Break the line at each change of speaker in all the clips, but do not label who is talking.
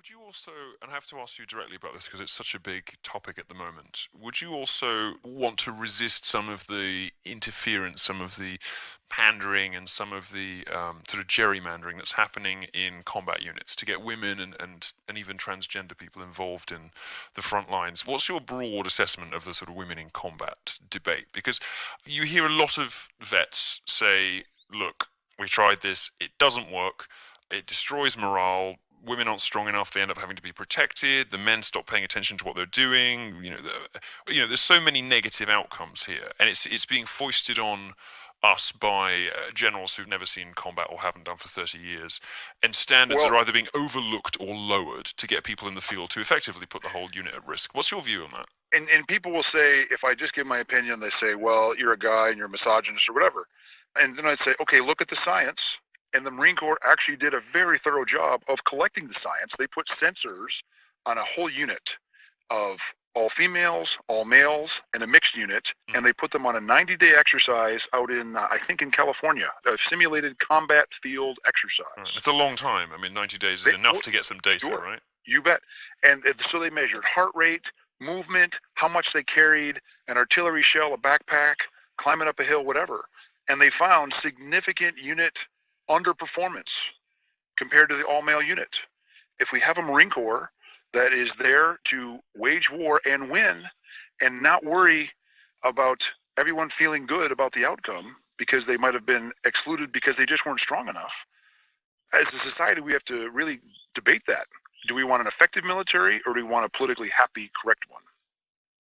Would you also, and I have to ask you directly about this because it's such a big topic at the moment, would you also want to resist some of the interference, some of the pandering, and some of the sort of gerrymandering that's happening in combat units to get women and even transgender people involved in the front lines? What's your broad assessment of the sort of women in combat debate? Because you hear a lot of vets say, look, we tried this, it doesn't work, it destroys morale. Women aren't strong enough; they end up having to be protected. The men stop paying attention to what they're doing. There's so many negative outcomes here, and it's being foisted on us by generals who've never seen combat or haven't done for 30 years, and standards
Well,
are either being overlooked or lowered to get people in the field to effectively put the whole unit at risk. What's your view on that?
and people will say, if I just give my opinion, they say, well, you're a guy and you're a misogynist or whatever. And then I'd say, okay, look at the science. And the Marine Corps actually did a very thorough job of collecting the science. They put sensors on a whole unit of all females, all males, and a mixed unit, and they put them on a 90-day exercise out in, I think, in California, a simulated combat field
Right.
exercise.
It's a long time. I mean, 90 days is
They,
enough to get some data,
sure,
right?
you bet. And so they measured heart rate, movement, how much they carried, an artillery shell, a backpack, climbing up a hill, whatever. And they found significant unit underperformance compared to the all-male unit. If we have a Marine Corps that is there to wage war and win and not worry about everyone feeling good about the outcome because they might have been excluded because they just weren't strong enough, as a society, we have to really debate that. Do we want an effective military or do we want a politically happy, correct one?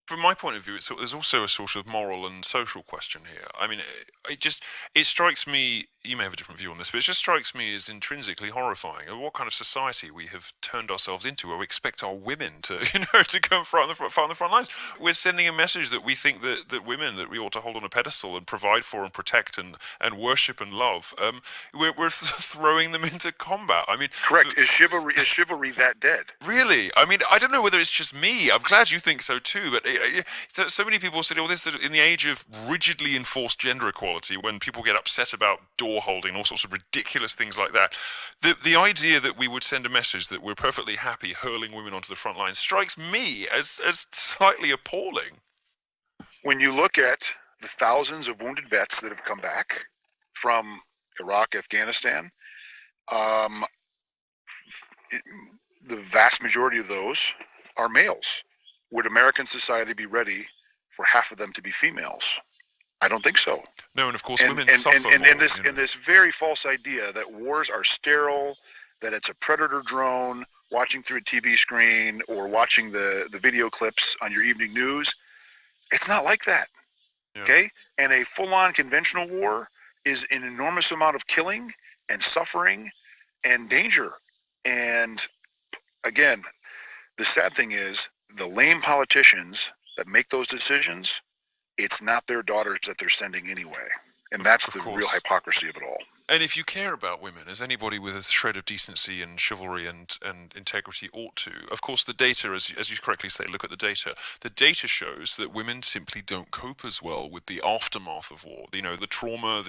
From my point of view, there's also a sort of moral and social question here. I mean, it strikes me. You may have a different view on this, but it just strikes me as intrinsically horrifying. What kind of society we have turned ourselves into, where we expect our women to, to go fight on the front lines. We're sending a message that we think that women that we ought to hold on a pedestal and provide for and protect and worship and love. We're throwing them into combat. I mean,
Correct. Is chivalry that dead?
really? I mean, I don't know whether it's just me. I'm glad you think so too. But so many people say, "Oh, this in the age of rigidly enforced gender equality, when people get upset about door holding, all sorts of ridiculous things like that, the idea that we would send a message that we're perfectly happy hurling women onto the front line strikes me as slightly appalling."
When you look at the thousands of wounded vets that have come back from Iraq, Afghanistan, um, the vast majority of those are males. Would American society be ready for half of them to be females? I don't think so.
No, and of course,
And
women
and and,
suffer
and,
more.
and this very false idea that wars are sterile, that it's a predator drone watching through a TV screen or watching the video clips on your evening news. It's not like that.
Yeah.
Okay? And a full-on conventional war is an enormous amount of killing and suffering and danger. And again, the sad thing is the lame politicians that make those decisions, it's not their daughters that they're sending anyway. And that's
Of
the real
course.
hypocrisy of it all.
And if you care about women, as anybody with a shred of decency and chivalry and integrity ought to, of course, the data, as you correctly say, look at the data. The data shows that women simply don't cope as well with the aftermath of war. The trauma,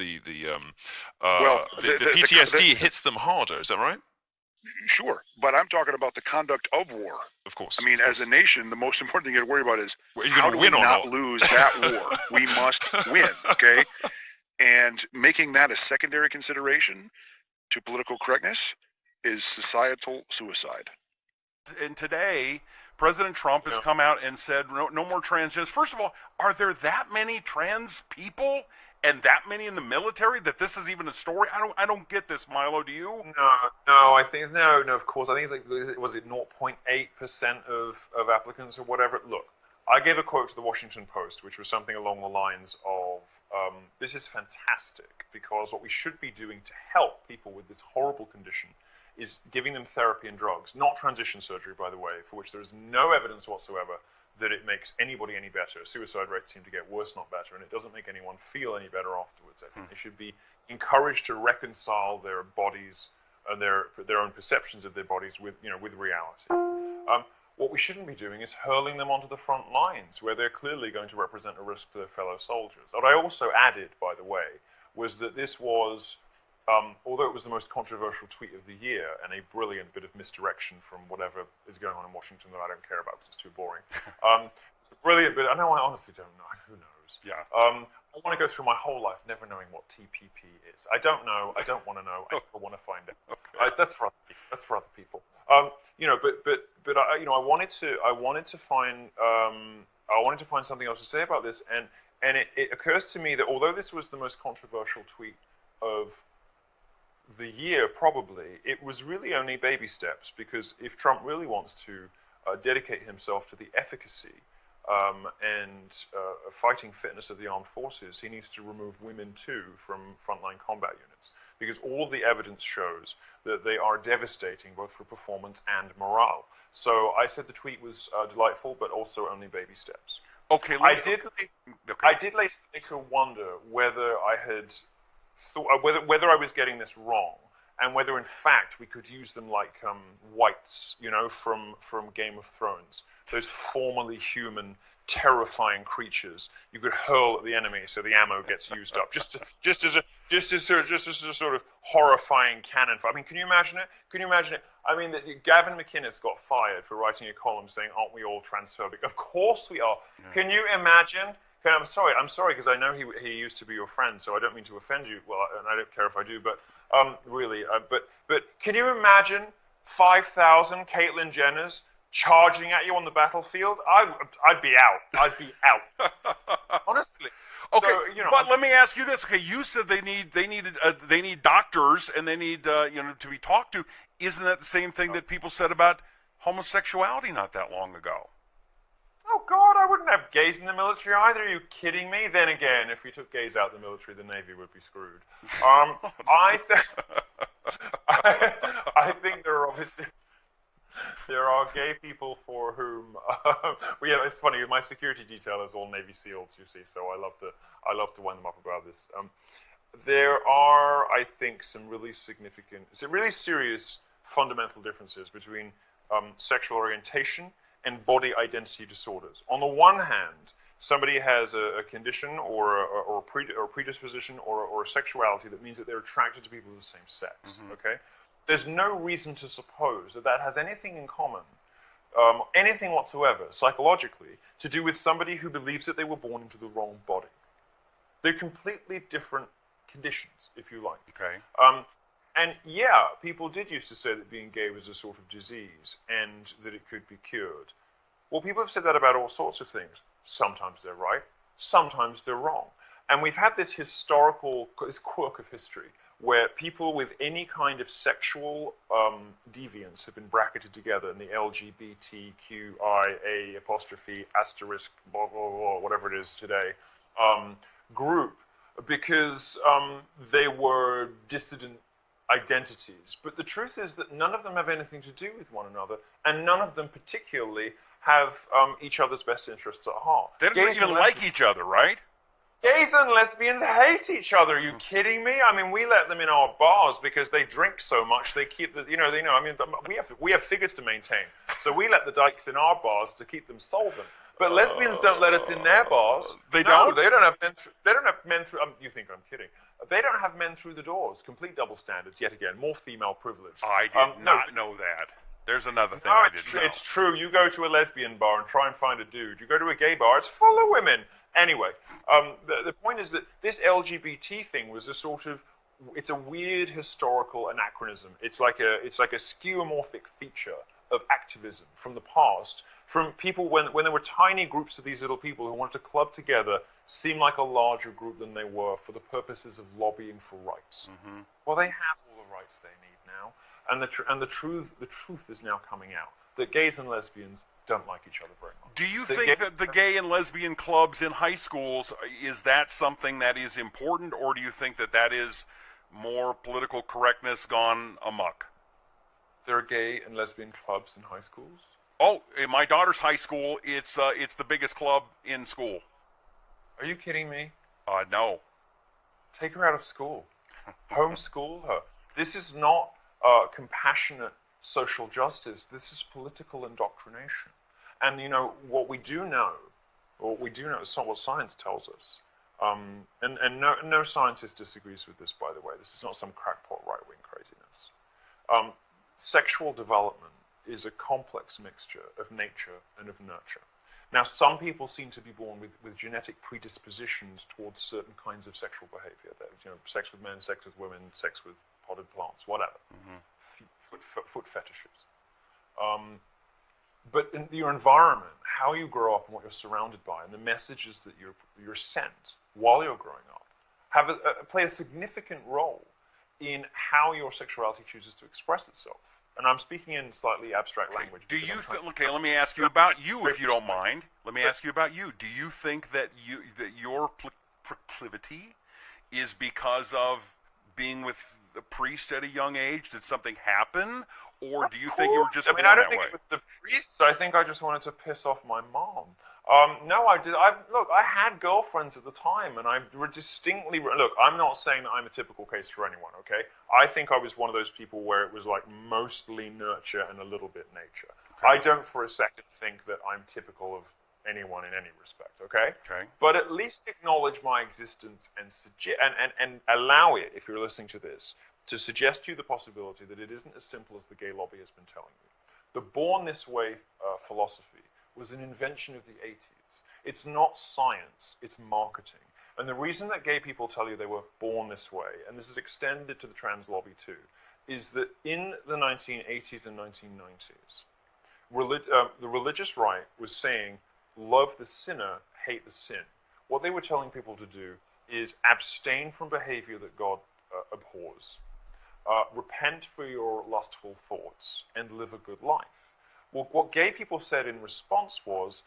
Well,
the PTSD hits them harder. Is that right?
sure, but I'm talking about the conduct of war.
Of course,
I mean,
of
as a
course.
nation, the most important thing you got to worry about is
Well, are you
how
going
do
to
we
win or
not
not?
lose that war? We must win, okay? And making that a secondary consideration to political correctness is societal suicide.
And today, President Trump has
Yeah.
come out and said no more transgenders. First of all, are there that many trans people and that many in the military that this is even a story? I don't get this, Milo. Do you?
No, I think no. Of course, I think it's like was it 0.8% of applicants or whatever. Look, I gave a quote to the Washington Post, which was something along the lines of, "This is fantastic because what we should be doing to help people with this horrible condition is giving them therapy and drugs, not transition surgery, by the way, for which there is no evidence whatsoever that it makes anybody any better. Suicide rates seem to get worse, not better, and it doesn't make anyone feel any better afterwards. I think they should be encouraged to reconcile their bodies and their own perceptions of their bodies with reality. What we shouldn't be doing is hurling them onto the front lines where they're clearly going to represent a risk to their fellow soldiers. What I also added, by the way, was that this was although it was the most controversial tweet of the year and a brilliant bit of misdirection from whatever is going on in Washington that I don't care about because it's too boring. It's a brilliant bit. I know I honestly don't know. Who knows?
Yeah.
I want to go through my whole life never knowing what TPP is. I don't know. I don't want to know. I never want to find out.
Okay.
That's for other people. You know, but I, you know, I wanted to find something else to say about this, and it occurs to me that although this was the most controversial tweet of the year, probably, it was really only baby steps, because if Trump really wants to dedicate himself to the efficacy and fighting fitness of the armed forces, he needs to remove women too from frontline combat units, because all the evidence shows that they are devastating both for performance and morale. So I said the tweet was delightful, but also only baby steps.
Okay.
I did later wonder whether I had whether I was getting this wrong, and whether in fact we could use them like whites, you know, from Game of Thrones, those formerly human, terrifying creatures you could hurl at the enemy so the ammo gets used up, just as a sort of horrifying cannon fire. I mean, can you imagine it? Can you imagine it? I mean, Gavin McInnes got fired for writing a column saying, "Aren't we all transphobic?" Of course we are. Yeah. Can you imagine? I'm sorry, because I know he used to be your friend, so I don't mean to offend you. Well, and I don't care if I do, but really, but can you imagine 5,000 Caitlyn Jenners charging at you on the battlefield? I'd be out. I'd be out. Honestly.
Okay,
so, you know,
but let me ask you this. Okay, you said they need doctors and they need to be talked to. Isn't that the same thing that people said about homosexuality not that long ago?
Oh, God, I wouldn't have gays in the military either. Are you kidding me? Then again, if we took gays out of the military, the Navy would be screwed. I think there are gay people for whom it's funny. My security detail is all Navy SEALs, you see, so I love to wind them up about this. There are, I think, some really serious fundamental differences between sexual orientation and body identity disorders. On the one hand, somebody has a condition or a predisposition or a sexuality that means that they're attracted to people of the same sex. Mm-hmm. Okay, there's no reason to suppose that has anything in common, anything whatsoever, psychologically, to do with somebody who believes that they were born into the wrong body. They're completely different conditions, if you like.
Okay.
And yeah, people did used to say that being gay was a sort of disease and that it could be cured. Well, people have said that about all sorts of things. Sometimes they're right, sometimes they're wrong. And we've had this quirk of history where people with any kind of sexual deviance have been bracketed together in the LGBTQIA apostrophe asterisk blah, blah, blah, whatever it is today group, because they were dissident identities. But the truth is that none of them have anything to do with one another, and none of them particularly have each other's best interests at heart.
They don't even like each other, right?
Gays and lesbians hate each other. Are you kidding me? I mean, we let them in our bars because they drink so much. They keep I mean, we have figures to maintain, so we let the dykes in our bars to keep them solvent. But lesbians don't let us in their bars.
They don't.
They don't have men. They don't have men through. You think I'm kidding? They don't have men through the doors. Complete double standards. Yet again, more female privilege.
I did not know that. There's another thing I didn't know.
It's true. You go to a lesbian bar and try and find a dude. You go to a gay bar, it's full of women. Anyway, the point is that this LGBT thing was a sort of, it's a weird historical anachronism. It's like a skeuomorphic feature of activism from the past, from people when there were tiny groups of these little people who wanted to club together, seem like a larger group than they were for the purposes of lobbying for rights. Mm-hmm. Well, they have all the rights they need now, and the truth is now coming out that gays and lesbians don't like each other very much.
Do you think that the gay and lesbian clubs in high schools, is that something that is important, or do you think that is more political correctness gone amok?
There are gay and lesbian clubs in high schools?
Oh, in my daughter's high school, it's the biggest club in school.
Are you kidding me?
No.
Take her out of school. Homeschool her. This is not compassionate social justice. This is political indoctrination. And what we do know, it's not what science tells us, No scientist disagrees with this, by the way. This is not some crackpot right-wing craziness. Sexual development is a complex mixture of nature and of nurture. Now, some people seem to be born with genetic predispositions towards certain kinds of sexual behavior. Sex with men, sex with women, sex with potted plants, whatever. Foot fetishes. But in your environment, how you grow up and what you're surrounded by, and the messages that you're sent while you're growing up, play a significant role in how your sexuality chooses to express itself. And I'm speaking in slightly abstract language.
Okay, let me ask you about you, if you don't mind. Let me ask you about you. Do you think that your proclivity is because of being with a priest at a young age? Did something happen? Or do you think you were just born that way?
I don't think it was the priests. I think I just wanted to piss off my mom. No, I did. I had girlfriends at the time, and I were distinctly... Look, I'm not saying that I'm a typical case for anyone, okay? I think I was one of those people where it was like mostly nurture and a little bit nature. Okay. I don't for a second think that I'm typical of anyone in any respect, okay?
Okay.
But at least acknowledge my existence and allow it, if you're listening to this, to suggest to you the possibility that it isn't as simple as the gay lobby has been telling you. The Born This Way philosophy was an invention of the 80s. It's not science, it's marketing. And the reason that gay people tell you they were born this way, and this is extended to the trans lobby too, is that in the 1980s and 1990s, the religious right was saying, love the sinner, hate the sin. What they were telling people to do is abstain from behavior that God abhors. Repent for your lustful thoughts and live a good life. Well, what gay people said in response was,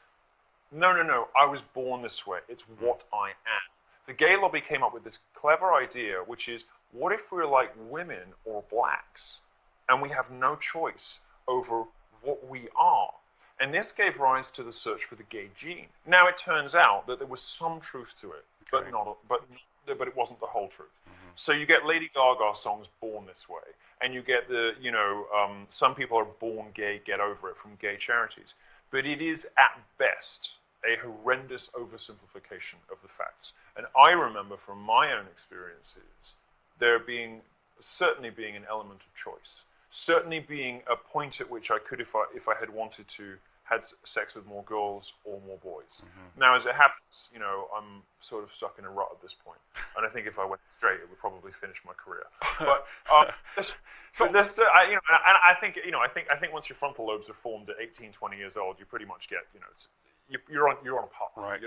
no, I was born this way. It's what I am. The gay lobby came up with this clever idea, which is, what if we're like women or blacks, and we have no choice over what we are? And this gave rise to the search for the gay gene. Now, it turns out that there was some truth to it, but it wasn't the whole truth. Mm-hmm. So you get Lady Gaga songs Born This Way, and you get some people are born gay, get over it from gay charities. But it is at best a horrendous oversimplification of the facts. And I remember from my own experiences, there certainly being an element of choice, certainly being a point at which I could, if I had wanted to, had sex with more girls or more boys. Mm-hmm. Now, as it happens, I'm sort of stuck in a rut at this point, and I think if I went straight, it would probably finish my career. But I think once your frontal lobes are formed at 18, 20 years old, you pretty much get, you're on a path.
Right.